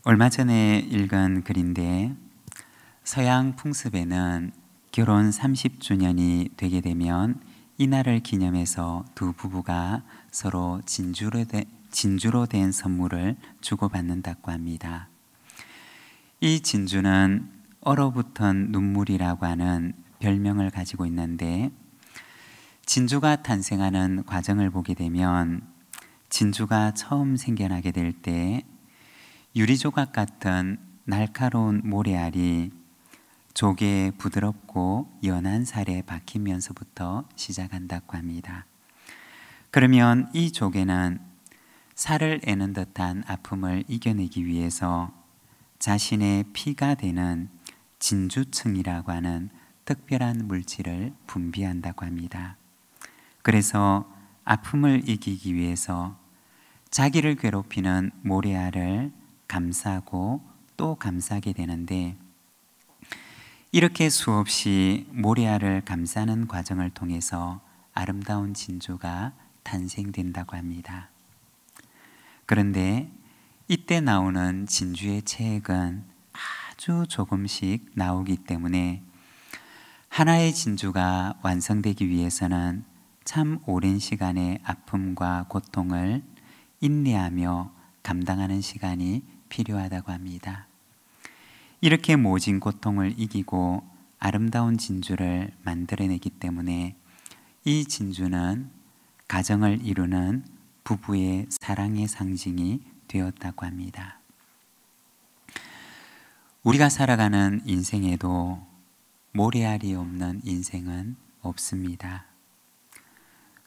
얼마 전에 읽은 글인데, 서양 풍습에는 결혼 30주년이 되게 되면 이날을 기념해서 두 부부가 서로 진주로 된 선물을 주고받는다고 합니다. 이 진주는 얼어붙은 눈물이라고 하는 별명을 가지고 있는데, 진주가 탄생하는 과정을 보게 되면 진주가 처음 생겨나게 될 때 유리조각 같은 날카로운 모래알이 조개의 부드럽고 연한 살에 박히면서부터 시작한다고 합니다. 그러면 이 조개는 살을 에는 듯한 아픔을 이겨내기 위해서 자신의 피가 되는 진주층이라고 하는 특별한 물질을 분비한다고 합니다. 그래서 아픔을 이기기 위해서 자기를 괴롭히는 모래알을 감싸고 또 감싸게 되는데, 이렇게 수없이 모래알을 감싸는 과정을 통해서 아름다운 진주가 탄생된다고 합니다. 그런데 이때 나오는 진주의 체액은 아주 조금씩 나오기 때문에 하나의 진주가 완성되기 위해서는 참 오랜 시간의 아픔과 고통을 인내하며 감당하는 시간이 필요하다고 합니다. 이렇게 모진 고통을 이기고 아름다운 진주를 만들어내기 때문에 이 진주는 가정을 이루는 부부의 사랑의 상징이 되었다고 합니다. 우리가 살아가는 인생에도 모래알이 없는 인생은 없습니다.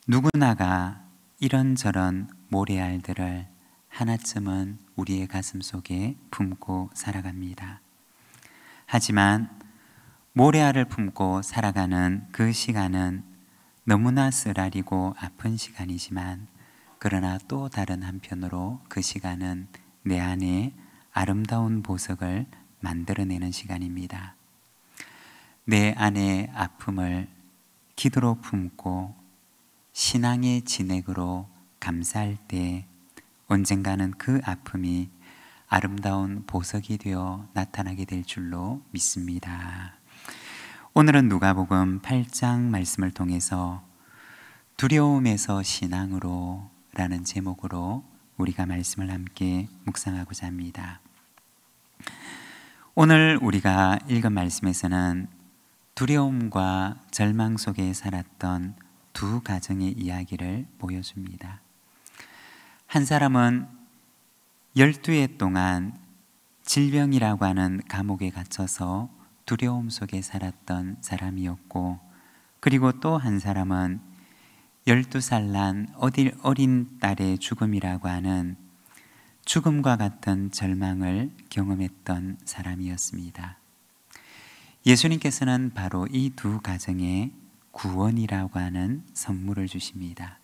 누구나가 이런저런 모래알들을 하나쯤은 우리의 가슴 속에 품고 살아갑니다. 하지만 모래알을 품고 살아가는 그 시간은 너무나 쓰라리고 아픈 시간이지만, 그러나 또 다른 한편으로 그 시간은 내 안에 아름다운 보석을 만들어내는 시간입니다. 내 안의 아픔을 기도로 품고 신앙의 진액으로 감사할 때 언젠가는 그 아픔이 아름다운 보석이 되어 나타나게 될 줄로 믿습니다. 오늘은 누가복음 8장 말씀을 통해서 두려움에서 신앙으로 라는 제목으로 우리가 말씀을 함께 묵상하고자 합니다. 오늘 우리가 읽은 말씀에서는 두려움과 절망 속에 살았던 두 가정의 이야기를 보여줍니다. 한 사람은 12해 동안 질병이라고 하는 감옥에 갇혀서 두려움 속에 살았던 사람이었고, 그리고 또 한 사람은 12살 난 어린 딸의 죽음이라고 하는 죽음과 같은 절망을 경험했던 사람이었습니다. 예수님께서는 바로 이 두 가정에 구원이라고 하는 선물을 주십니다.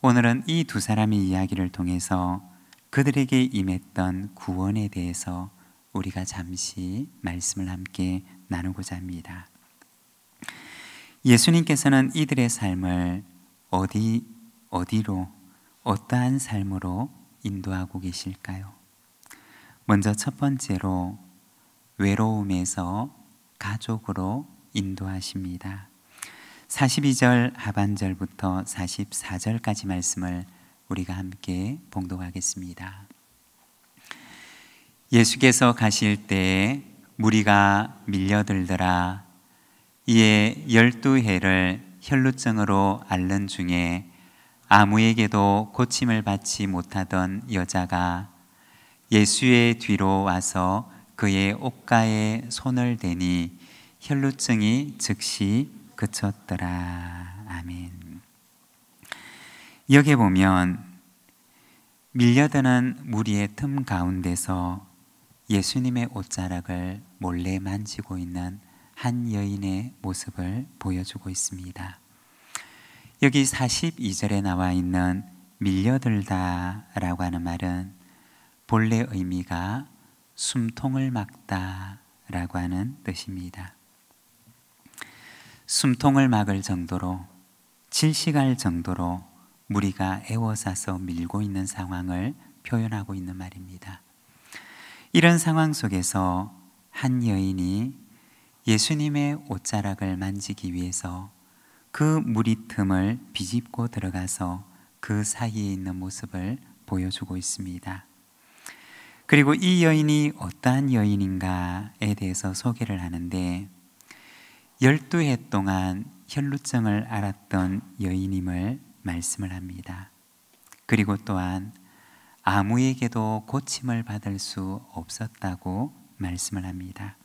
오늘은 이 두 사람의 이야기를 통해서 그들에게 임했던 구원에 대해서 우리가 잠시 말씀을 함께 나누고자 합니다. 예수님께서는 이들의 삶을 어디로, 어떠한 삶으로 인도하고 계실까요? 먼저 첫 번째로 외로움에서 가족으로 인도하십니다. 42절 하반절부터 44절까지 말씀을 우리가 함께 봉독하겠습니다. 예수께서 가실 때에 무리가 밀려들더라. 이에 12해를 혈루증으로 앓는 중에 아무에게도 고침을 받지 못하던 여자가 예수의 뒤로 와서 그의 옷가에 손을 대니 혈루증이 즉시 그쳤더라. 아멘. 여기 보면 밀려드는 무리의 틈 가운데서 예수님의 옷자락을 몰래 만지고 있는 한 여인의 모습을 보여주고 있습니다. 여기 42절에 나와 있는 밀려들다 라고 하는 말은 본래 의미가 숨통을 막다 라고 하는 뜻입니다. 숨통을 막을 정도로, 질식할 정도로 무리가 에워싸서 밀고 있는 상황을 표현하고 있는 말입니다. 이런 상황 속에서 한 여인이 예수님의 옷자락을 만지기 위해서 그 무리 틈을 비집고 들어가서 그 사이에 있는 모습을 보여주고 있습니다. 그리고 이 여인이 어떠한 여인인가에 대해서 소개를 하는데 12해 동안 혈루증을 앓았던 여인임을 말씀을 합니다. 그리고 또한 아무에게도 고침을 받을 수 없었다고 말씀을 합니다.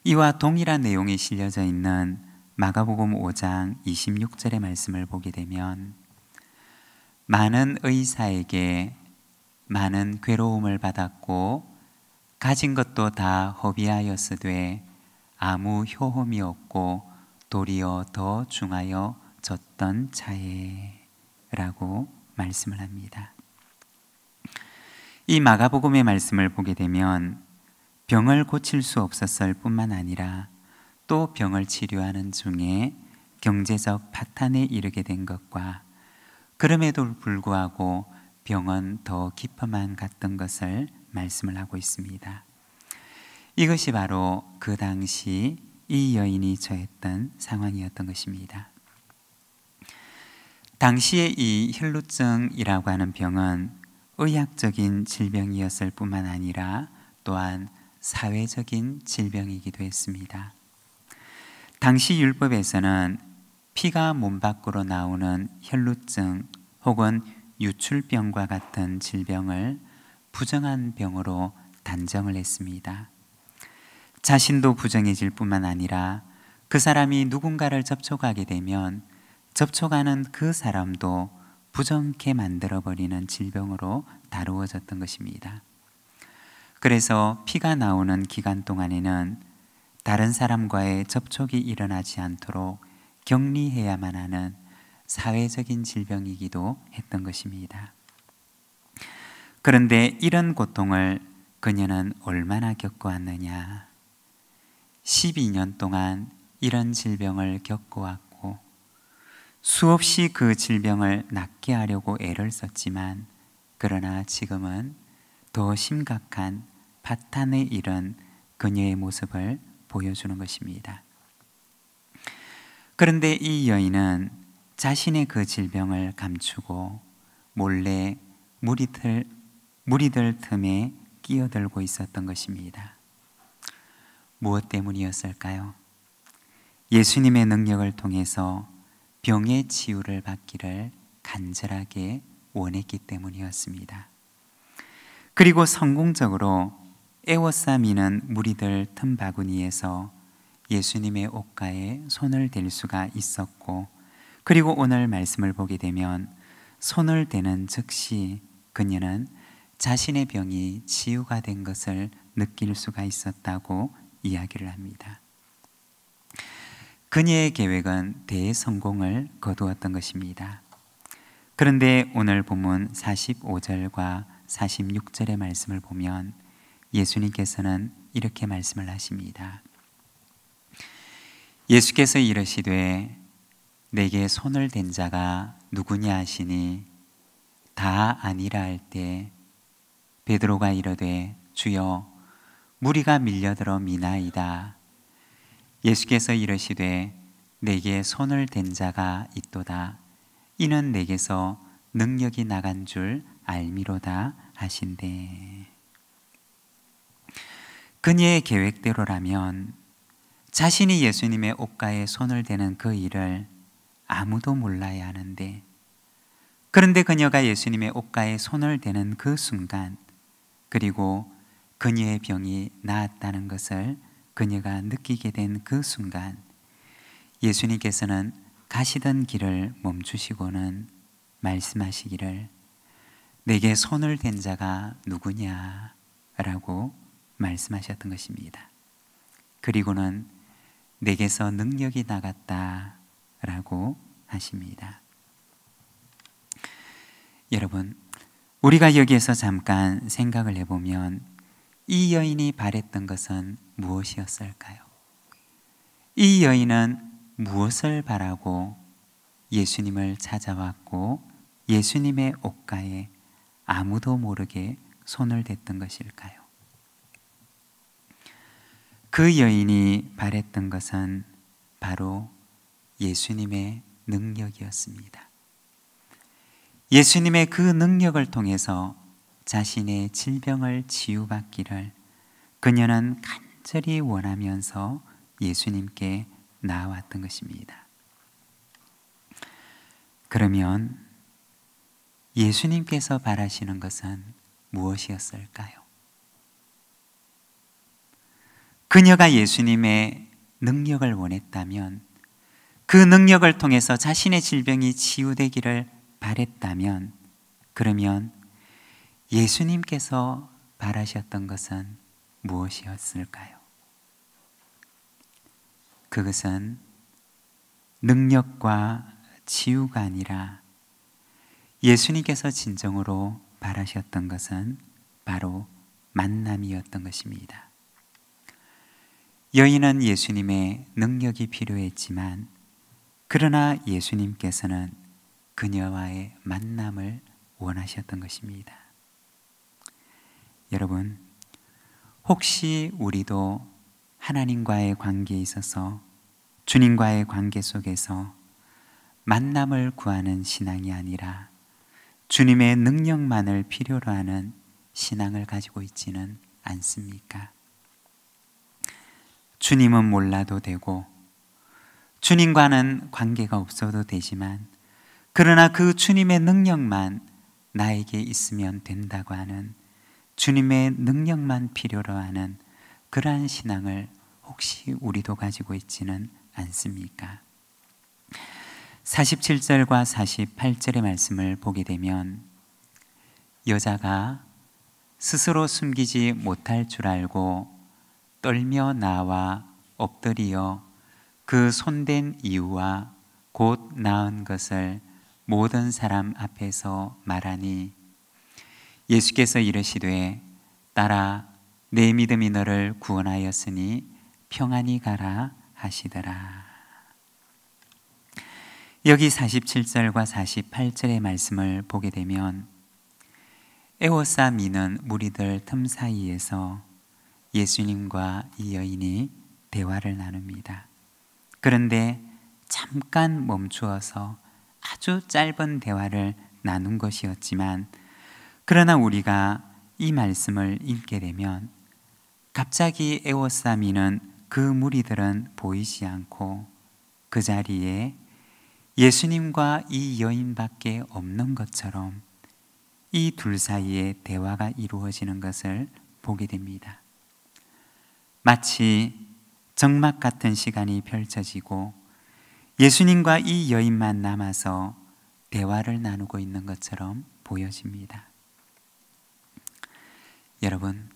이와 동일한 내용이 실려져 있는 마가복음 5장 26절의 말씀을 보게 되면 많은 의사에게 많은 괴로움을 받았고 가진 것도 다 허비하였으되 아무 효험이 없고 도리어 더 중하여 졌던 차에 라고 말씀을 합니다. 이 마가복음의 말씀을 보게 되면 병을 고칠 수 없었을 뿐만 아니라 또 병을 치료하는 중에 경제적 파탄에 이르게 된 것과 그럼에도 불구하고 병은 더 깊어만 갔던 것을 말씀을 하고 있습니다. 이것이 바로 그 당시 이 여인이 처했던 상황이었던 것입니다. 당시에 이 혈루증이라고 하는 병은 의학적인 질병이었을 뿐만 아니라 또한 사회적인 질병이기도 했습니다. 당시 율법에서는 피가 몸 밖으로 나오는 혈루증 혹은 유출병과 같은 질병을 부정한 병으로 단정을 했습니다. 자신도 부정해질 뿐만 아니라 그 사람이 누군가를 접촉하게 되면 접촉하는 그 사람도 부정케 만들어버리는 질병으로 다루어졌던 것입니다. 그래서 피가 나오는 기간 동안에는 다른 사람과의 접촉이 일어나지 않도록 격리해야만 하는 사회적인 질병이기도 했던 것입니다. 그런데 이런 고통을 그녀는 얼마나 겪어왔느냐? 12년 동안 이런 질병을 겪어왔고 수없이 그 질병을 낫게 하려고 애를 썼지만 그러나 지금은 더 심각한 파탄에 이른 그녀의 모습을 보여주는 것입니다. 그런데 이 여인은 자신의 그 질병을 감추고 몰래 무리들 틈에 끼어들고 있었던 것입니다. 무엇 때문이었을까요? 예수님의 능력을 통해서 병의 치유를 받기를 간절하게 원했기 때문이었습니다. 그리고 성공적으로 에워싸미는 무리들 틈바구니에서 예수님의 옷가에 손을 댈 수가 있었고, 그리고 오늘 말씀을 보게 되면 손을 대는 즉시 그녀는 자신의 병이 치유가 된 것을 느낄 수가 있었다고 이야기를 합니다. 그녀의 계획은 대성공을 거두었던 것입니다. 그런데 오늘 본문 45절과 46절의 말씀을 보면 예수님께서는 이렇게 말씀을 하십니다. 예수께서 이르시되 내게 손을 댄 자가 누구냐 하시니 다 아니라 할 때 베드로가 이르되 주여 무리가 밀려들어 미나이다. 예수께서 이르시되 내게 손을 댄 자가 있도다. 이는 내게서 능력이 나간 줄 알미로다 하신대. 그녀의 계획대로라면 자신이 예수님의 옷가에 손을 대는 그 일을 아무도 몰라야 하는데, 그런데 그녀가 예수님의 옷가에 손을 대는 그 순간, 그리고 그녀의 병이 나았다는 것을 그녀가 느끼게 된 그 순간, 예수님께서는 가시던 길을 멈추시고는 말씀하시기를 내게 손을 댄 자가 누구냐 라고 말씀하셨던 것입니다. 그리고는 내게서 능력이 나갔다 라고 하십니다. 여러분, 우리가 여기에서 잠깐 생각을 해보면 이 여인이 바랬던 것은 무엇이었을까요? 이 여인은 무엇을 바라고 예수님을 찾아왔고 예수님의 옷가에 아무도 모르게 손을 댔던 것일까요? 그 여인이 바랬던 것은 바로 예수님의 능력이었습니다. 예수님의 그 능력을 통해서 자신의 질병을 치유받기를 그녀는 간절히 원하면서 예수님께 나아왔던 것입니다. 그러면 예수님께서 바라시는 것은 무엇이었을까요? 그녀가 예수님의 능력을 원했다면, 그 능력을 통해서 자신의 질병이 치유되기를 바랬다면, 그러면 예수님께서 바라셨던 것은 무엇이었을까요? 그것은 능력과 치유가 아니라 예수님께서 진정으로 바라셨던 것은 바로 만남이었던 것입니다. 여인은 예수님의 능력이 필요했지만, 그러나 예수님께서는 그녀와의 만남을 원하셨던 것입니다. 여러분, 혹시 우리도 하나님과의 관계에 있어서, 주님과의 관계 속에서 만남을 구하는 신앙이 아니라 주님의 능력만을 필요로 하는 신앙을 가지고 있지는 않습니까? 주님은 몰라도 되고 주님과는 관계가 없어도 되지만, 그러나 그 주님의 능력만 나에게 있으면 된다고 하는, 주님의 능력만 필요로 하는 그러한 신앙을 혹시 우리도 가지고 있지는 않습니까? 47절과 48절의 말씀을 보게 되면, 여자가 스스로 숨기지 못할 줄 알고 떨며 나와 엎드리어 그 손댄 이유와 곧 나은 것을 모든 사람 앞에서 말하니, 예수께서 이르시되 딸아 내 믿음이 너를 구원하였으니 평안히 가라 하시더라. 여기 47절과 48절의 말씀을 보게 되면, 에워싸 미는 무리들 틈 사이에서 예수님과 이 여인이 대화를 나눕니다. 그런데 잠깐 멈추어서 아주 짧은 대화를 나눈 것이었지만, 그러나 우리가 이 말씀을 읽게 되면 갑자기 에워싸 미는 그 무리들은 보이지 않고 그 자리에 예수님과 이 여인밖에 없는 것처럼 이 둘 사이에 대화가 이루어지는 것을 보게 됩니다. 마치 정막 같은 시간이 펼쳐지고 예수님과 이 여인만 남아서 대화를 나누고 있는 것처럼 보여집니다. 여러분,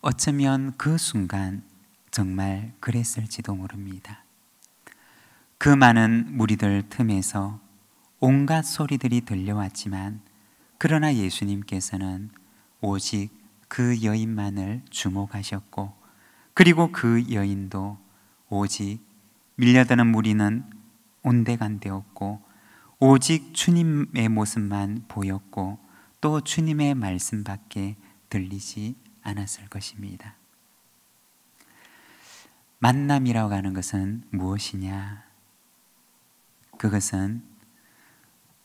어쩌면 그 순간 정말 그랬을지도 모릅니다. 그 많은 무리들 틈에서 온갖 소리들이 들려왔지만, 그러나 예수님께서는 오직 그 여인만을 주목하셨고, 그리고 그 여인도 오직 밀려드는 무리는 온데간데 없고 오직 주님의 모습만 보였고, 또 주님의 말씀밖에 들리지 않았을 것입니다. 만남이라고 하는 것은 무엇이냐? 그것은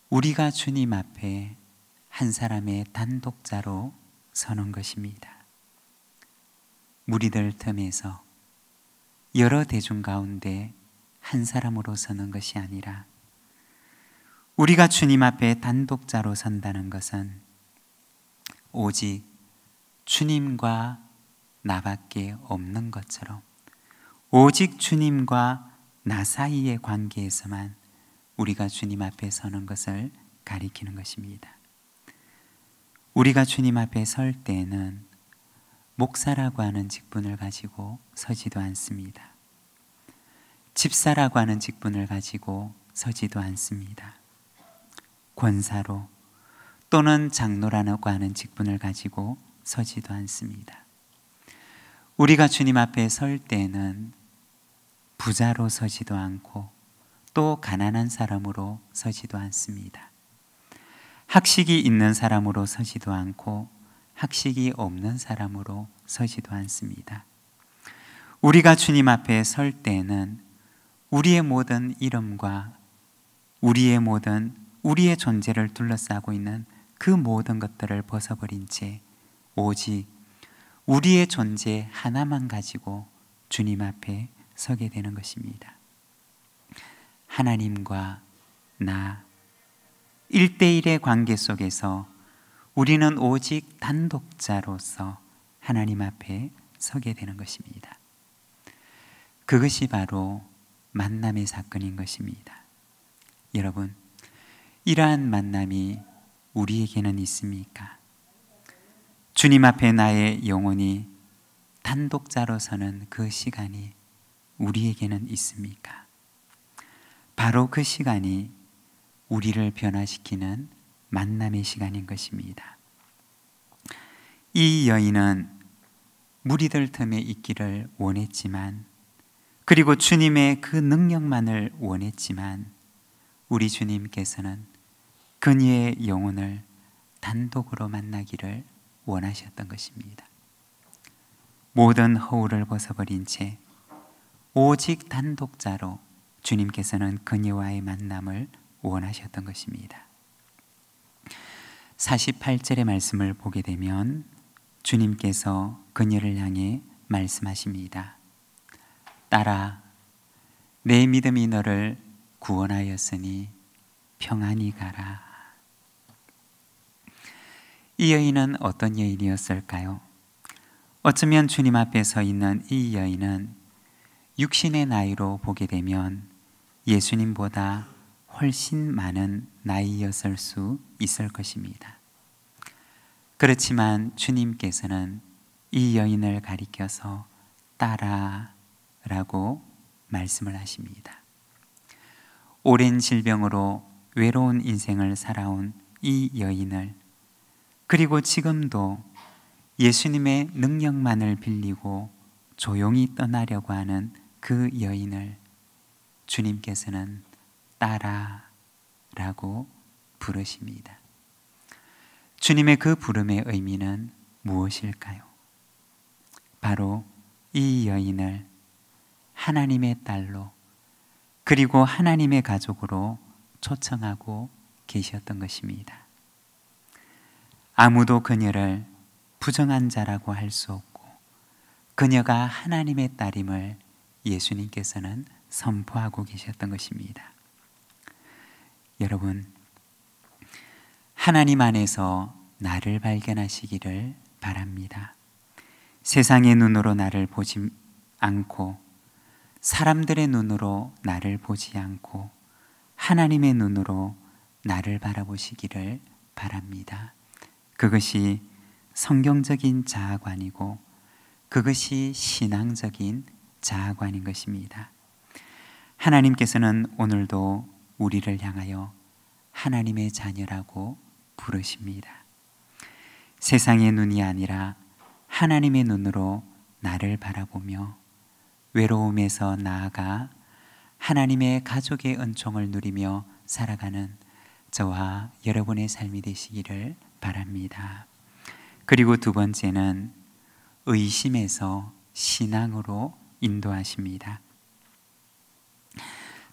우리가 주님 앞에 한 사람의 단독자로 서는 것입니다. 무리들 틈에서 여러 대중 가운데 한 사람으로 서는 것이 아니라, 우리가 주님 앞에 단독자로 선다는 것은 오직 주님과 나밖에 없는 것처럼, 오직 주님과 나 사이의 관계에서만 우리가 주님 앞에 서는 것을 가리키는 것입니다. 우리가 주님 앞에 설 때에는 목사라고 하는 직분을 가지고 서지도 않습니다. 집사라고 하는 직분을 가지고 서지도 않습니다. 권사로 또는 장로라고 하는 직분을 가지고 서지도 않습니다. 우리가 주님 앞에 설 때에는 부자로 서지도 않고 또 가난한 사람으로 서지도 않습니다. 학식이 있는 사람으로 서지도 않고 학식이 없는 사람으로 서지도 않습니다. 우리가 주님 앞에 설 때는 우리의 모든 이름과 우리의 존재를 둘러싸고 있는 그 모든 것들을 벗어버린 채 오직 우리의 존재 하나만 가지고 주님 앞에 서게 되는 것입니다. 하나님과 나 1대1의 관계 속에서 우리는 오직 단독자로서 하나님 앞에 서게 되는 것입니다. 그것이 바로 만남의 사건인 것입니다. 여러분, 이러한 만남이 우리에게는 있습니까? 주님 앞에 나의 영혼이 단독자로 서는 그 시간이 우리에게는 있습니까? 바로 그 시간이 우리를 변화시키는 만남의 시간인 것입니다. 이 여인은 무리들 틈에 있기를 원했지만, 그리고 주님의 그 능력만을 원했지만, 우리 주님께서는 그녀의 영혼을 단독으로 만나기를 원하셨던 것입니다. 모든 허울을 벗어버린 채 오직 단독자로 주님께서는 그녀와의 만남을 원하셨던 것입니다. 48절의 말씀을 보게 되면 주님께서 그녀를 향해 말씀하십니다. 딸아, 내 믿음이 너를 구원하였으니 평안히 가라. 이 여인은 어떤 여인이었을까요? 어쩌면 주님 앞에 서 있는 이 여인은 육신의 나이로 보게 되면 예수님보다 훨씬 많은 나이였을 수 있을 것입니다. 그렇지만 주님께서는 이 여인을 가리켜서 딸아 라고 말씀을 하십니다. 오랜 질병으로 외로운 인생을 살아온 이 여인을, 그리고 지금도 예수님의 능력만을 빌리고 조용히 떠나려고 하는 그 여인을 주님께서는 딸아 라고 부르십니다. 주님의 그 부름의 의미는 무엇일까요? 바로 이 여인을 하나님의 딸로, 그리고 하나님의 가족으로 초청하고 계셨던 것입니다. 아무도 그녀를 부정한 자라고 할 수 없고, 그녀가 하나님의 딸임을 예수님께서는 선포하고 계셨던 것입니다. 여러분, 하나님 안에서 나를 발견하시기를 바랍니다. 세상의 눈으로 나를 보지 않고, 사람들의 눈으로 나를 보지 않고, 하나님의 눈으로 나를 바라보시기를 바랍니다. 그것이 성경적인 자아관이고, 그것이 신앙적인 자아관인 것입니다. 하나님께서는 오늘도 우리를 향하여 하나님의 자녀라고 부르십니다. 세상의 눈이 아니라 하나님의 눈으로 나를 바라보며 외로움에서 나아가 하나님의 가족의 은총을 누리며 살아가는 저와 여러분의 삶이 되시기를 바랍니다. 그리고 두 번째는 의심에서 신앙으로 인도하십니다.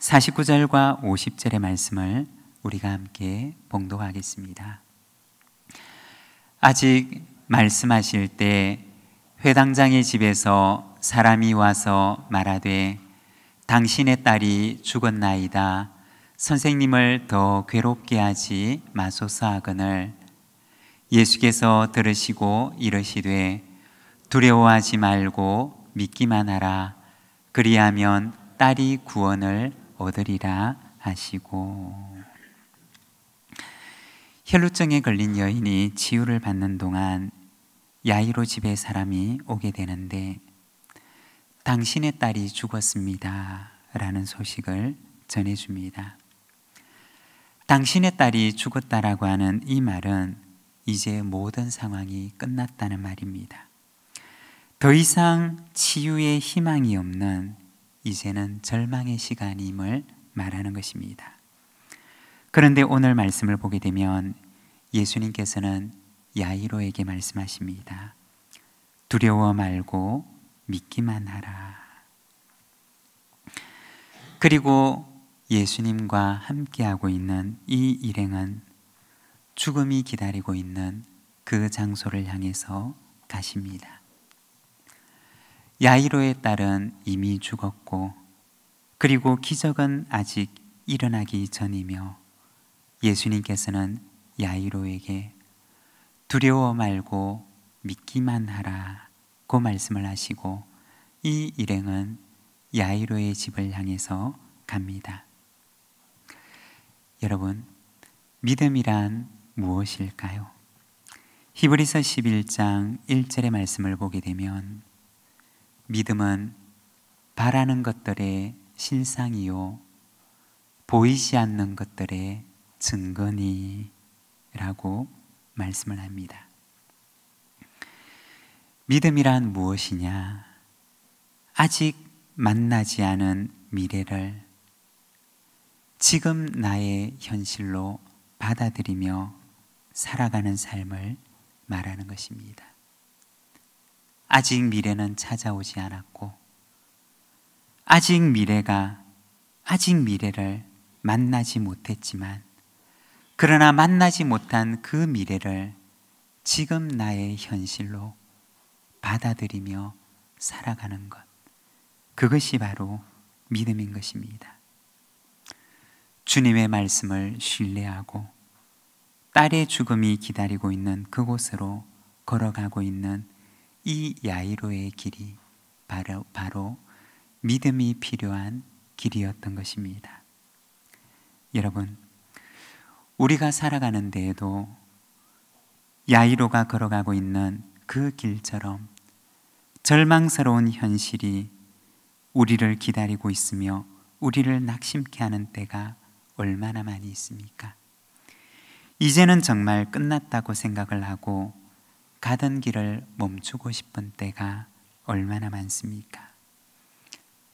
49절과 50절의 말씀을 우리가 함께 봉독하겠습니다. 아직 말씀하실 때 회당장의 집에서 사람이 와서 말하되 당신의 딸이 죽었나이다. 선생님을 더 괴롭게 하지 마소서 하거늘 예수께서 들으시고 이르시되 두려워하지 말고 믿기만 하라. 그리하면 딸이 구원을 얻으리라 하시고. 혈루증에 걸린 여인이 치유를 받는 동안 야이로 집에 사람이 오게 되는데 당신의 딸이 죽었습니다 라는 소식을 전해줍니다. 당신의 딸이 죽었다라고 하는 이 말은 이제 모든 상황이 끝났다는 말입니다. 더 이상 치유의 희망이 없는 이제는 절망의 시간임을 말하는 것입니다. 그런데 오늘 말씀을 보게 되면 예수님께서는 야이로에게 말씀하십니다. 두려워 말고 믿기만 하라. 그리고 예수님과 함께하고 있는 이 일행은 죽음이 기다리고 있는 그 장소를 향해서 가십니다. 야이로의 딸은 이미 죽었고, 그리고 기적은 아직 일어나기 전이며, 예수님께서는 야이로에게 두려워 말고 믿기만 하라고 말씀을 하시고, 이 일행은 야이로의 집을 향해서 갑니다. 여러분, 믿음이란 무엇일까요? 히브리서 11장 1절의 말씀을 보게 되면 믿음은 바라는 것들의 실상이요 보이지 않는 것들의 증거니 라고 말씀을 합니다. 믿음이란 무엇이냐? 아직 만나지 않은 미래를 지금 나의 현실로 받아들이며 살아가는 삶을 말하는 것입니다. 아직 미래는 찾아오지 않았고, 아직 미래를 만나지 못했지만, 그러나 만나지 못한 그 미래를 지금 나의 현실로 받아들이며 살아가는 것, 그것이 바로 믿음인 것입니다. 주님의 말씀을 신뢰하고 딸의 죽음이 기다리고 있는 그곳으로 걸어가고 있는 이 야이로의 길이 바로 믿음이 필요한 길이었던 것입니다. 여러분, 우리가 살아가는 데에도 야이로가 걸어가고 있는 그 길처럼 절망스러운 현실이 우리를 기다리고 있으며 우리를 낙심케 하는 때가 얼마나 많이 있습니까? 이제는 정말 끝났다고 생각을 하고 가던 길을 멈추고 싶은 때가 얼마나 많습니까?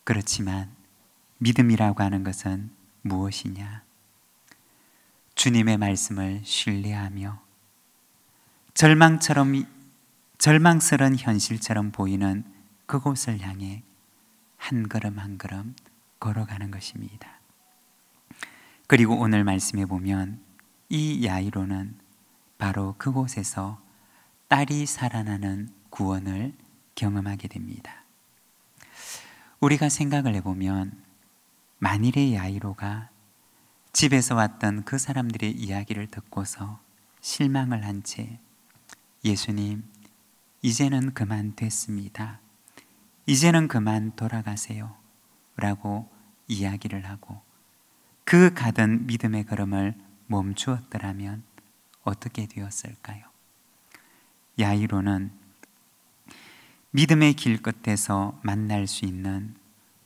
그렇지만 믿음이라고 하는 것은 무엇이냐? 주님의 말씀을 신뢰하며 절망스러운 현실처럼 보이는 그곳을 향해 한 걸음 한 걸음 걸어가는 것입니다. 그리고 오늘 말씀해 보면 이 야이로는 바로 그곳에서 딸이 살아나는 구원을 경험하게 됩니다. 우리가 생각을 해보면 만일의 야이로가 집에서 왔던 그 사람들의 이야기를 듣고서 실망을 한 채 예수님, 이제는 그만 됐습니다. 이제는 그만 돌아가세요 라고 이야기를 하고 그 가던 믿음의 걸음을 멈추었더라면 어떻게 되었을까요? 야이로는 믿음의 길 끝에서 만날 수 있는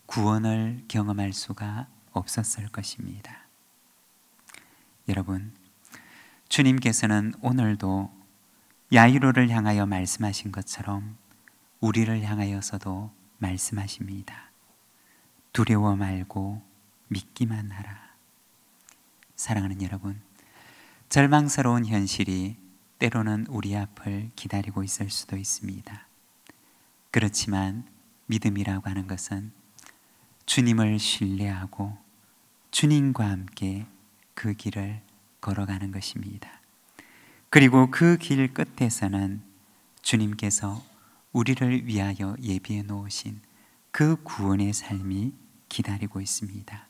구원을 경험할 수가 없었을 것입니다. 여러분, 주님께서는 오늘도 야이로를 향하여 말씀하신 것처럼 우리를 향하여서도 말씀하십니다. 두려워 말고 믿기만 하라. 사랑하는 여러분, 절망스러운 현실이 때로는 우리 앞을 기다리고 있을 수도 있습니다. 그렇지만 믿음이라고 하는 것은 주님을 신뢰하고 주님과 함께 그 길을 걸어가는 것입니다. 그리고 그 길 끝에서는 주님께서 우리를 위하여 예비해 놓으신 그 구원의 삶이 기다리고 있습니다.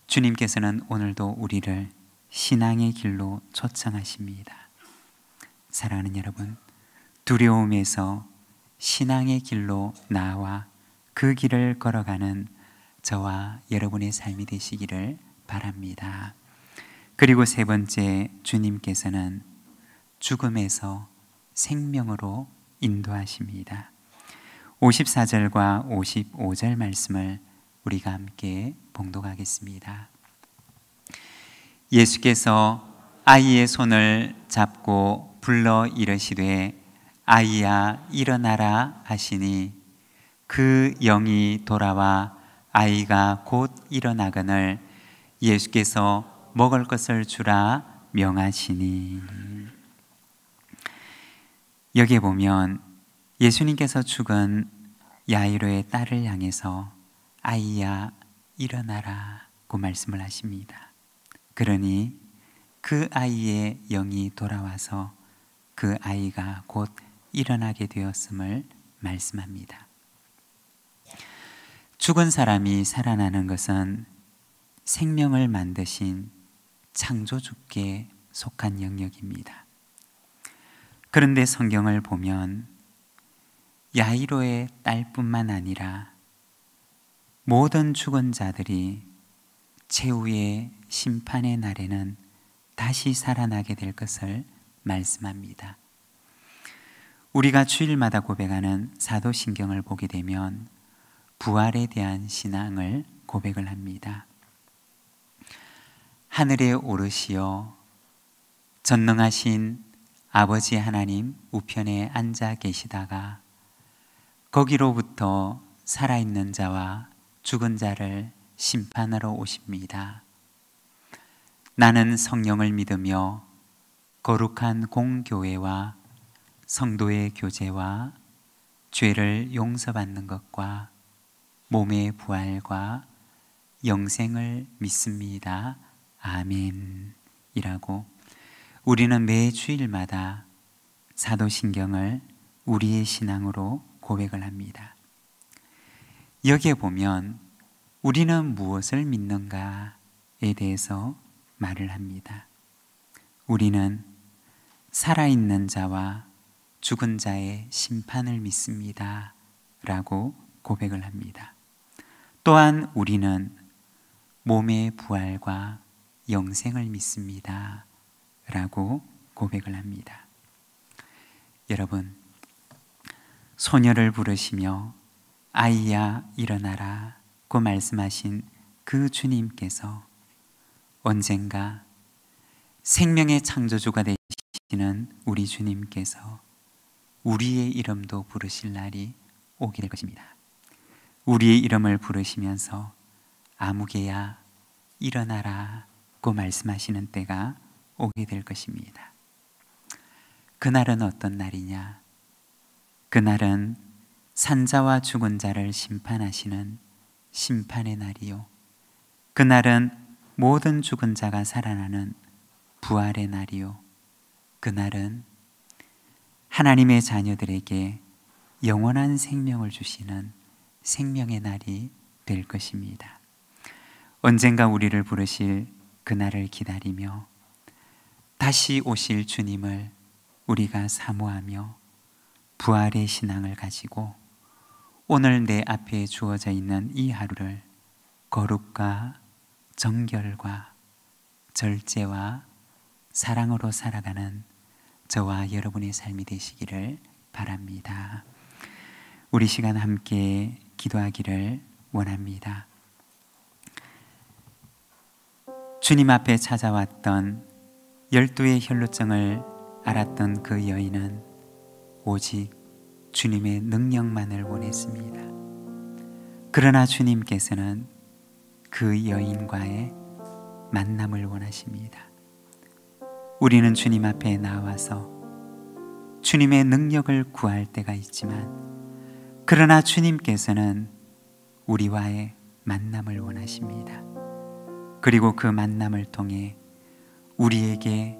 주님께서는 오늘도 우리를 신앙의 길로 초청하십니다. 사랑하는 여러분, 두려움에서 신앙의 길로 나와 그 길을 걸어가는 저와 여러분의 삶이 되시기를 바랍니다. 그리고 세 번째, 주님께서는 죽음에서 생명으로 인도하십니다. 54절과 55절 말씀을 우리가 함께 봉독하겠습니다. 예수께서 아이의 손을 잡고 불러 이르시되 아이야 일어나라 하시니 그 영이 돌아와 아이가 곧 일어나거늘 예수께서 먹을 것을 주라 명하시니. 여기에 보면 예수님께서 죽은 야이로의 딸을 향해서 아이야 일어나라고 말씀을 하십니다. 그러니 그 아이의 영이 돌아와서 그 아이가 곧 일어나게 되었음을 말씀합니다. 죽은 사람이 살아나는 것은 생명을 만드신 창조주께 속한 영역입니다. 그런데 성경을 보면 야이로의 딸뿐만 아니라 모든 죽은 자들이 최후의 심판의 날에는 다시 살아나게 될 것을 말씀합니다. 우리가 주일마다 고백하는 사도신경을 보게 되면 부활에 대한 신앙을 고백을 합니다. 하늘에 오르시어 전능하신 아버지 하나님 우편에 앉아 계시다가 거기로부터 살아있는 자와 죽은 자를 심판하러 오십니다. 나는 성령을 믿으며 거룩한 공교회와 성도의 교제와 죄를 용서받는 것과 몸의 부활과 영생을 믿습니다. 아멘. 이라고 우리는 매 주일마다 사도신경을 우리의 신앙으로 고백을 합니다. 여기에 보면 우리는 무엇을 믿는가에 대해서 말을 합니다. 우리는 살아있는 자와 죽은 자의 심판을 믿습니다. 라고 고백을 합니다. 또한 우리는 몸의 부활과 영생을 믿습니다. 라고 고백을 합니다. 여러분, 소녀를 부르시며 아이야 일어나라 고 말씀하신 그 주님께서 언젠가 생명의 창조주가 되시는 우리 주님께서 우리의 이름도 부르실 날이 오게 될 것입니다. 우리의 이름을 부르시면서 아무개야 일어나라 고 말씀하시는 때가 오게 될 것입니다. 그날은 어떤 날이냐? 그날은 산자와 죽은 자를 심판하시는 심판의 날이요, 그날은 모든 죽은 자가 살아나는 부활의 날이요, 그날은 하나님의 자녀들에게 영원한 생명을 주시는 생명의 날이 될 것입니다. 언젠가 우리를 부르실 그날을 기다리며 다시 오실 주님을 우리가 사모하며 부활의 신앙을 가지고 오늘 내 앞에 주어져 있는 이 하루를 거룩과 정결과 절제와 사랑으로 살아가는 저와 여러분의 삶이 되시기를 바랍니다. 우리 시간 함께 기도하기를 원합니다. 주님 앞에 찾아왔던 12의 혈루증을 앓았던 그 여인은 오직 주님의 능력만을 원했습니다. 그러나 주님께서는 그 여인과의 만남을 원하십니다. 우리는 주님 앞에 나와서 주님의 능력을 구할 때가 있지만, 그러나 주님께서는 우리와의 만남을 원하십니다. 그리고 그 만남을 통해 우리에게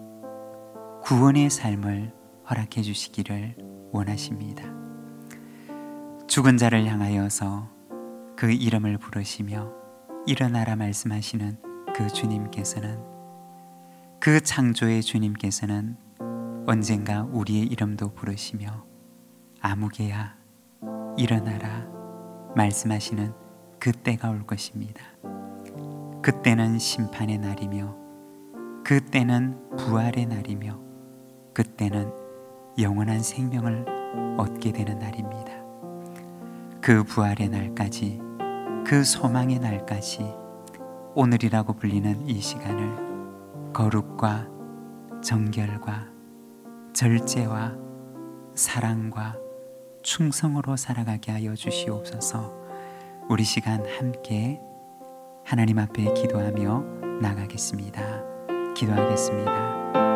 구원의 삶을 허락해 주시기를 원하십니다. 죽은 자를 향하여서 그 이름을 부르시며 일어나라 말씀하시는 그 주님께서는, 그 창조의 주님께서는 언젠가 우리의 이름도 부르시며 아무개야 일어나라 말씀하시는 그때가 올 것입니다. 그때는 심판의 날이며, 그때는 부활의 날이며, 그때는 영원한 생명을 얻게 되는 날입니다. 그 부활의 날까지, 그 소망의 날까지 오늘이라고 불리는 이 시간을 거룩과 정결과 절제와 사랑과 충성으로 살아가게 하여 주시옵소서. 우리 시간 함께 하나님 앞에 기도하며 나가겠습니다. 기도하겠습니다.